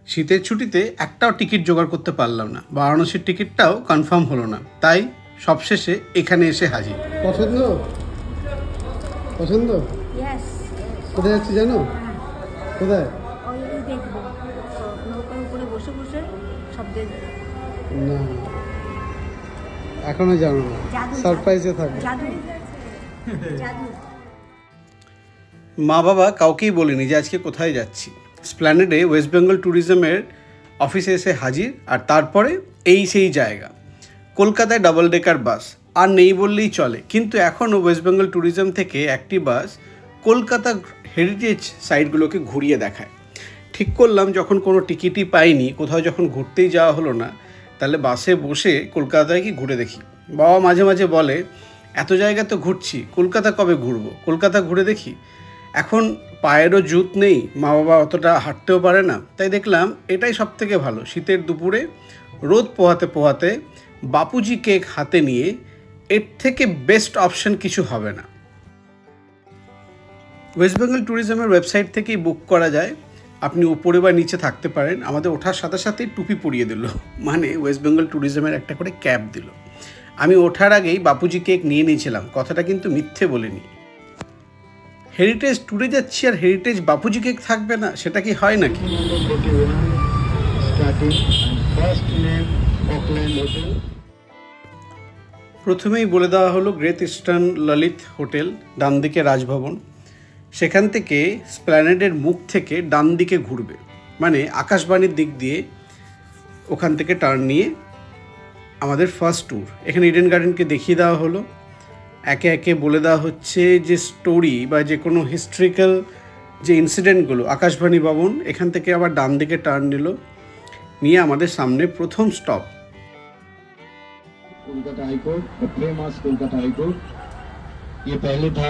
শীতের ছুটিতে একটাও টিকিট জোগাড় করতে পারলাম না, বারাণসীর টিকিটটাও কনফার্ম হলো না, তাই সবশেষে এখানে এসে হাজির। পছন্দ পছন্দ কোথায় যাচ্ছি জানো? কোথায়? না এখনো জানো না, সারপ্রাইজে থাকবে। মা বাবা কাউকেই বলিনি যে আজকে কোথায় যাচ্ছি। স্প্ল্যানেডে ওয়েস্ট বেঙ্গল ট্যুরিজমের অফিসে এসে হাজির, আর তারপরে এই সেই জায়গা। কলকাতায় ডাবল ডেকার বাস আর নেই বললেই চলে, কিন্তু এখনও ওয়েস্ট বেঙ্গল ট্যুরিজম থেকে একটি বাস কলকাতা হেরিটেজ সাইটগুলোকে ঘুরিয়ে দেখায়। ঠিক করলাম যখন কোনো টিকিটই পাইনি, কোথাও যখন ঘুরতেই যাওয়া হলো না, তাহলে বাসে বসে কলকাতায় কি ঘুরে দেখি। বাবা মাঝে মাঝে বলে, এত জায়গা তো ঘুরছি, কলকাতা কবে ঘুরবো, কলকাতা ঘুরে দেখি। এখন পায়েরও জুত নেই, মা বাবা অতটা হাঁটতেও পারে না, তাই দেখলাম এটাই সব থেকে ভালো। শীতের দুপুরে রোদ পোহাতে পোহাতে বাপুজি কেক হাতে নিয়ে এর থেকে বেস্ট অপশন কিছু হবে না। ওয়েস্ট বেঙ্গল ট্যুরিজমের ওয়েবসাইট থেকেই বুক করা যায়, আপনি উপরে বা নিচে থাকতে পারেন। আমাদের ওঠার সাথে সাথেই টুপি পরিয়ে দিল, মানে ওয়েস্ট বেঙ্গল ট্যুরিজমের একটা করে ক্যাব দিল। আমি ওঠার আগেই বাপুজি কেক নিয়ে নিয়েছিলাম, কথাটা কিন্তু মিথ্যে বলিনি। হেরিটেজ ট্যুরে যাচ্ছি আর হেরিটেজ বাপুজি কেক থাকবে না, সেটা কি হয় নাকি? প্রথমেই বলে দেওয়া হলো গ্রেট ইস্টার্ন ললিত হোটেল, ডান দিকে রাজভবন। সেখান থেকে স্প্ল্যানেডের মুখ থেকে ডান দিকে ঘুরবে, মানে আকাশবাণীর দিক দিয়ে ওখান থেকে টার্ন নিয়ে আমাদের ফার্স্ট ট্যুর। এখানে ইডেন গার্ডেনকে দেখিয়ে দেওয়া হলো, একে একে বলে দেওয়া হচ্ছে যে স্টোরি বা যে কোনো হিস্ট্রিক্যাল যে ইনসিডেন্টগুলো। আকাশবাণী ভবন, এখান থেকে আবার ডান দিকে টার্ন নিল, নিয়ে আমাদের সামনে প্রথম stop Kolkata high court, famous Kolkata high court. ये पहले था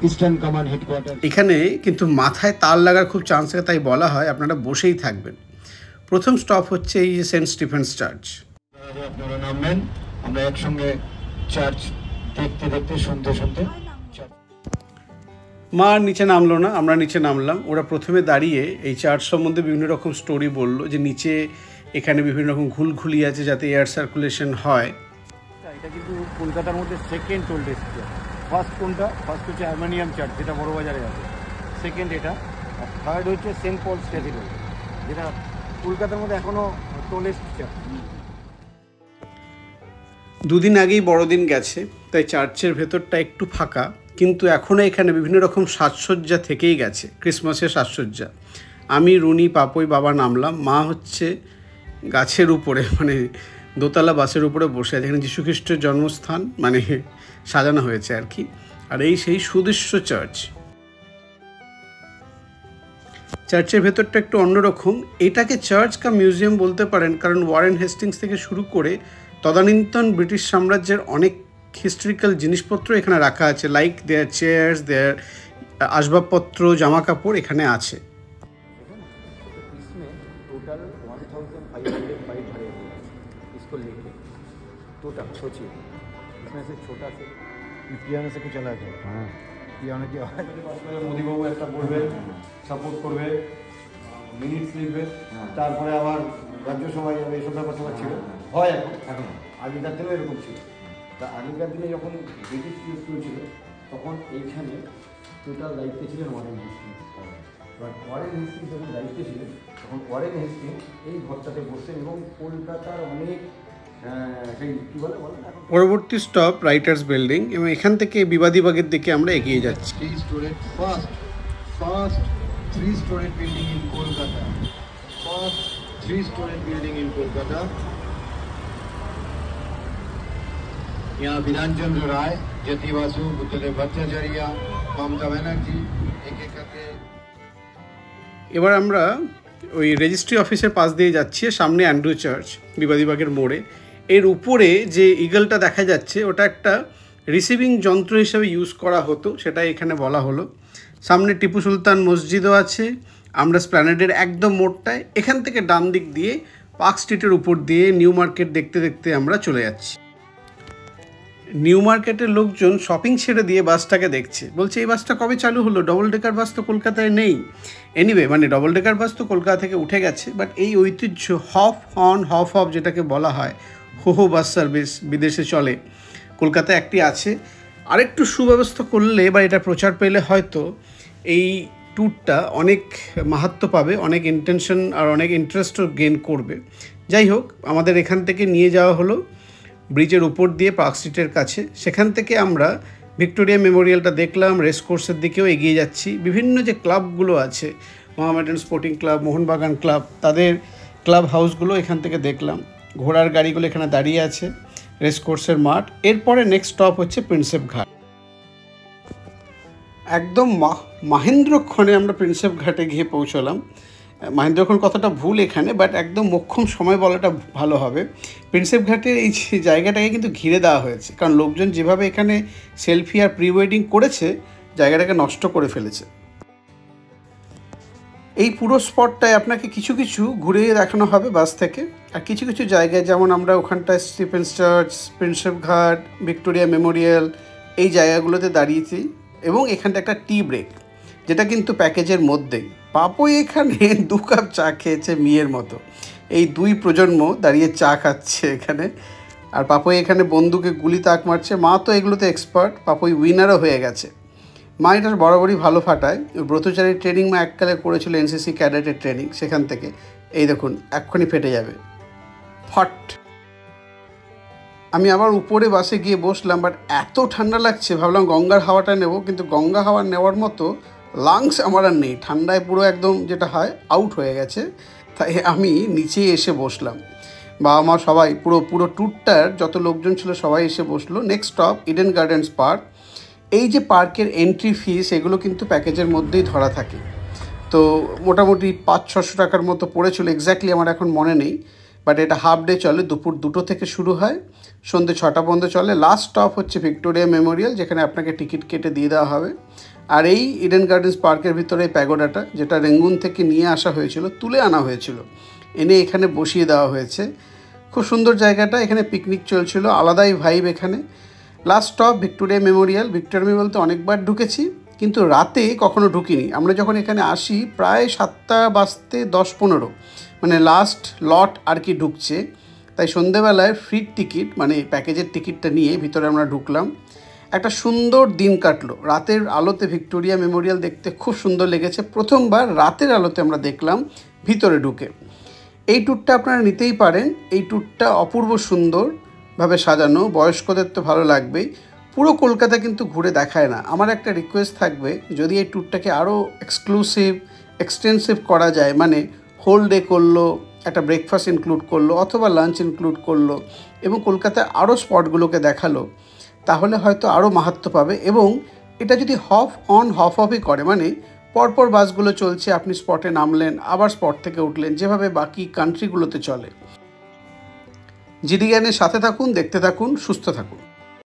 ইস্টার্ন কমান্ড হেডকোয়ার্টার। এখানে কিন্তু মাথায় তার লাগার খুব চান্স থাকে, তাই বলা হয় আপনারা বসেই থাকবেন। প্রথম স্টপ হচ্ছে এই যে সেন্ট স্টিফেন্স চার্চ। আপনারা নামবেন, আমরা একসঙ্গে চার্চ দেখতে দেখতে শুনতে শুনতে। মা নিচে নামলো না, আমরা নিচে নামলাম। ওরা প্রথমে দাঁড়িয়ে এই চার্চ সম্বন্ধে বিভিন্ন রকম স্টোরি বললো, যে নিচে এখানে বিভিন্ন রকম ঘুলঘুলি আছে যাতে এয়ার সার্কুলেশন হয়। এটা কিন্তু কলকাতার মধ্যে সেকেন্ড টোলেস্ট চার্চ। ফার্স্ট কোনটা? ফার্স্ট হচ্ছে অ্যালুমিনিয়াম চার্চ, যেটা বড়বাজারে আছে। সেকেন্ড এটা, আর থার্ড হচ্ছে সেন্ট পলস ক্যাথিড্রাল, যেটা কলকাতার মধ্যে এখনও টোলেস্ট চার্চ। দুদিন আগেই বড়দিন গেছে, তাই চার্চের ভেতরটা একটু ফাঁকা, কিন্তু এখনও এখানে বিভিন্ন রকম সাজসজ্জা থেকেই গেছে, ক্রিসমাসের সাজসজ্জা। আমি, রুনি, পাপই, বাবা নামলাম। মা হচ্ছে গাছের উপরে, মানে দোতলা বাসের উপরে বসে আছে, এখানে যীশুখ্রিস্টের জন্মস্থান মানে সাজানো হয়েছে আর কি। আর এই সেই সুদৃশ্য চার্চ। চার্চের ভেতরটা একটু অন্যরকম, এটাকে চার্চ কা মিউজিয়াম বলতে পারেন, কারণ ওয়ারেন হেস্টিংস থেকে শুরু করে তদানীন্তন ব্রিটিশ সাম্রাজ্যের অনেক হিস্ট্রিক্যাল জিনিসপত্র এখানে রাখা আছে, লাইক দেয়ার চেয়ার্স, দেয়ার আসবাবপত্র, জামা কাপড় এখানে আছে। टोटल 1505 भरे इसको लेके टोटल सोचिए, इसमें से छोटा से पियानो से कुछ अलग है। हाँ, पियानो की आवाज মোদি বাবু একটা বলবে, সাপোর্ট করবে, মিনিটস লিখবে, তারপরে আবার রাজ্যসভায় যাবে, এইসব ব্যাপার সবার ছিল, হয় এখন আগেকার দিনে এরকম ছিল। তা আগেকার দিনে যখন ব্রিটিশ ইউজ করেছিল, তখন এইখানে টোটাল দায়িত্বে ছিলেন ওয়ারেন হেস্টিংস। এবার ওয়ারেন হেস্টিংস যখন দায়িত্বে ছিলেন, তখন ওয়ারেন হেস্টিংস এই ঘরটাতে বসেন এবং কলকাতার অনেক সেই কী বলে বলেন। পরবর্তী স্টপ রাইটার্স বিল্ডিং, এবং এখান থেকে বিবাদীবাগের দিকে আমরা এগিয়ে যাচ্ছি। First 3-story building in Kolkata. First 3-story building in Kolkata. यहाँ विधान चंद्र राय, ज्योति बासु, बुद्धदेव भट्टाचार्य, ममता बनर्जी एक एक करके। এবার আমরা ওই রেজিস্ট্রি অফিসের পাশ দিয়ে যাচ্ছি, সামনে অ্যান্ড্রু চার্চ বিবাদীবাগের মোড়ে। এর উপরে যে ইগলটা দেখা যাচ্ছে, ওটা একটা রিসিভিং যন্ত্র হিসেবে ইউজ করা হতো, সেটা এখানে বলা হলো। সামনে টিপু সুলতান মসজিদও আছে। আমরা স্প্ল্যানেডের একদম মোড়টায়, এখান থেকে ডান দিক দিয়ে পার্ক স্ট্রিটের উপর দিয়ে নিউ মার্কেট দেখতে দেখতে আমরা চলে যাচ্ছি। নিউ মার্কেটের লোকজন শপিং ছেড়ে দিয়ে বাসটাকে দেখছে, বলছে এই বাসটা কবে চালু হলো, ডবল ডেকার বাস তো কলকাতায় নেই। এনিওয়ে, মানে ডবল ডেকার বাস তো কলকাতা থেকে উঠে গেছে, বাট এই ঐতিহ্য হফ অন হফ অফ যেটাকে বলা হয়, হো বাস সার্ভিস বিদেশে চলে, কলকাতায় একটি আছে। আরেকটু সুব্যবস্থা করলে বা এটা প্রচার পেলে হয়তো এই ট্যুরটা অনেক মাহাত্ম্য পাবে, অনেক ইন্টেনশন আর অনেক ইন্টারেস্টও গেইন করবে। যাই হোক, আমাদের এখান থেকে নিয়ে যাওয়া হলো ব্রিজের উপর দিয়ে পার্ক স্ট্রিটের কাছে। সেখান থেকে আমরা ভিক্টোরিয়া মেমোরিয়ালটা দেখলাম, রেস কোর্সের দিকেও এগিয়ে যাচ্ছি। বিভিন্ন যে ক্লাবগুলো আছে, Mohammedan sporting club, Mohun Bagan club, তাদের ক্লাব হাউসগুলো এখান থেকে দেখলাম। ঘোড়ার গাড়িগুলো এখানে দাঁড়িয়ে আছে, রেস কোর্সের মাঠ। এরপরে নেক্সট স্টপ হচ্ছে প্রিন্সেপ ঘাট। একদম মাহেন্দ্রক্ষণে আমরা প্রিন্সেপ ঘাটে গিয়ে পৌঁছলাম। মাহেন্দ্রক্ষণ কথাটা ভুল এখানে, বাট একদম মোক্ষম সময় বলাটা ভালো হবে। প্রিন্সেপ ঘাটের এই জায়গাটাকে কিন্তু ঘিরে দেওয়া হয়েছে, কারণ লোকজন যেভাবে এখানে সেলফি আর প্রি ওয়েডিং করেছে, জায়গাটাকে নষ্ট করে ফেলেছে। এই পুরো স্পটটায় আপনাকে কিছু কিছু ঘুরিয়ে দেখানো হবে বাস থেকে, আর কিছু কিছু জায়গায়, যেমন আমরা ওখানটায় স্টিফেন্স চার্চ, প্রিন্সেপ ঘাট, ভিক্টোরিয়া মেমোরিয়াল, এই জায়গাগুলোতে দাঁড়িয়েছি। এবং এখানটা একটা টি ব্রেক, যেটা কিন্তু প্যাকেজের মধ্যেই। পাপই এখানে 2 কাপ চা খেয়েছে মেয়ের মতো। এই 2 প্রজন্ম দাঁড়িয়ে চা খাচ্ছে এখানে, আর পাপই এখানে বন্দুকে গুলি তাক মারছে। মা তো এগুলোতে এক্সপার্ট, পাপই উইনারও হয়ে গেছে। মা এটার বরাবরই ভালো ফাটায়। ব্রতচারী ট্রেনিং মা এককালে করেছিল, এনসিসি ক্যাডেটের ট্রেনিং, সেখান থেকে। এই দেখুন, এক্ষুনি ফেটে যাবে, ফট। আমি আবার উপরে বাসে গিয়ে বসলাম, বাট এত ঠান্ডা লাগছে, ভাবলাম গঙ্গার হাওয়াটা নেব, কিন্তু গঙ্গা হাওয়া নেওয়ার মতো লাংস আমার আর নেই। ঠান্ডায় পুরো একদম যেটা হয় আউট হয়ে গেছে। তাই আমি নিচে এসে বসলাম। বাবা মা সবাই, পুরো ট্যুরটার যত লোকজন ছিল সবাই এসে বসলো। Next stop Eden gardens park. এই যে পার্কের এন্ট্রি ফিস, এগুলো কিন্তু প্যাকেজের মধ্যেই ধরা থাকে। তো মোটামুটি 500-600 টাকার মতো পড়েছিল, এক্স্যাক্টলি আমার এখন মনে নেই। বাট এটা হাফ ডে চলে, দুপুর 2টো থেকে শুরু হয়, সন্ধ্যে 6টা পর্যন্ত চলে। লাস্ট স্টপ হচ্ছে ভিক্টোরিয়া মেমোরিয়াল, যেখানে আপনাকে টিকিট কেটে দিয়ে দেওয়া হবে। আর এই ইডেন গার্ডেন্স পার্কের ভিতরে এই প্যাগোডাটা, যেটা রেঙ্গুন থেকে নিয়ে আসা হয়েছিল, তুলে আনা হয়েছিল, এনে এখানে বসিয়ে দেওয়া হয়েছে। খুব সুন্দর জায়গাটা, এখানে পিকনিক চলছিল, আলাদাই ভাইব এখানে। Last stop Victoria Memorial. Victoria Memorial তো অনেকবার ঢুকেছি, কিন্তু রাতে কখনো ঢুকিনি। আমরা যখন এখানে আসি প্রায় 7টা বাজতে 10-15, মানে লাস্ট লট আর কি ঢুকছে। তাই সন্ধেবেলায় ফ্রি টিকিট, মানে প্যাকেজের টিকিটটা নিয়ে ভিতরে আমরা ঢুকলাম। একটা সুন্দর দিন কাটলো। রাতের আলোতে ভিক্টোরিয়া মেমোরিয়াল দেখতে খুব সুন্দর লেগেছে। প্রথমবার রাতের আলোতে আমরা দেখলাম ভিতরে ঢুকে। এই ট্যুরটা আপনারা নিতেই পারেন। এই ট্যুরটা অপূর্ব সুন্দরভাবে সাজানো, বয়স্কদের তো ভালো লাগবেই। পুরো কলকাতা কিন্তু ঘুরে দেখায় না। আমার একটা রিকোয়েস্ট থাকবে, যদি এই ট্যুরটাকে আরও এক্সক্লুসিভ, এক্সটেন্সিভ করা যায়, মানে হোল ডে করলো, একটা ব্রেকফাস্ট ইনক্লুড করলো অথবা লাঞ্চ ইনক্লুড করলো, এবং কলকাতায় আরও স্পটগুলোকে দেখালো, তাহলে হয়তো আরও মাহাত্ম্য পাবে। এবং এটা যদি হফ অন হফ অফই করে, মানে পরপর বাসগুলো চলছে, আপনি স্পটে নামলেন, আবার স্পট থেকে উঠলেন, যেভাবে বাকি কান্ট্রিগুলোতে চলে। জিডি জ্ঞানের সাথে থাকুন, দেখতে থাকুন, সুস্থ থাকুন।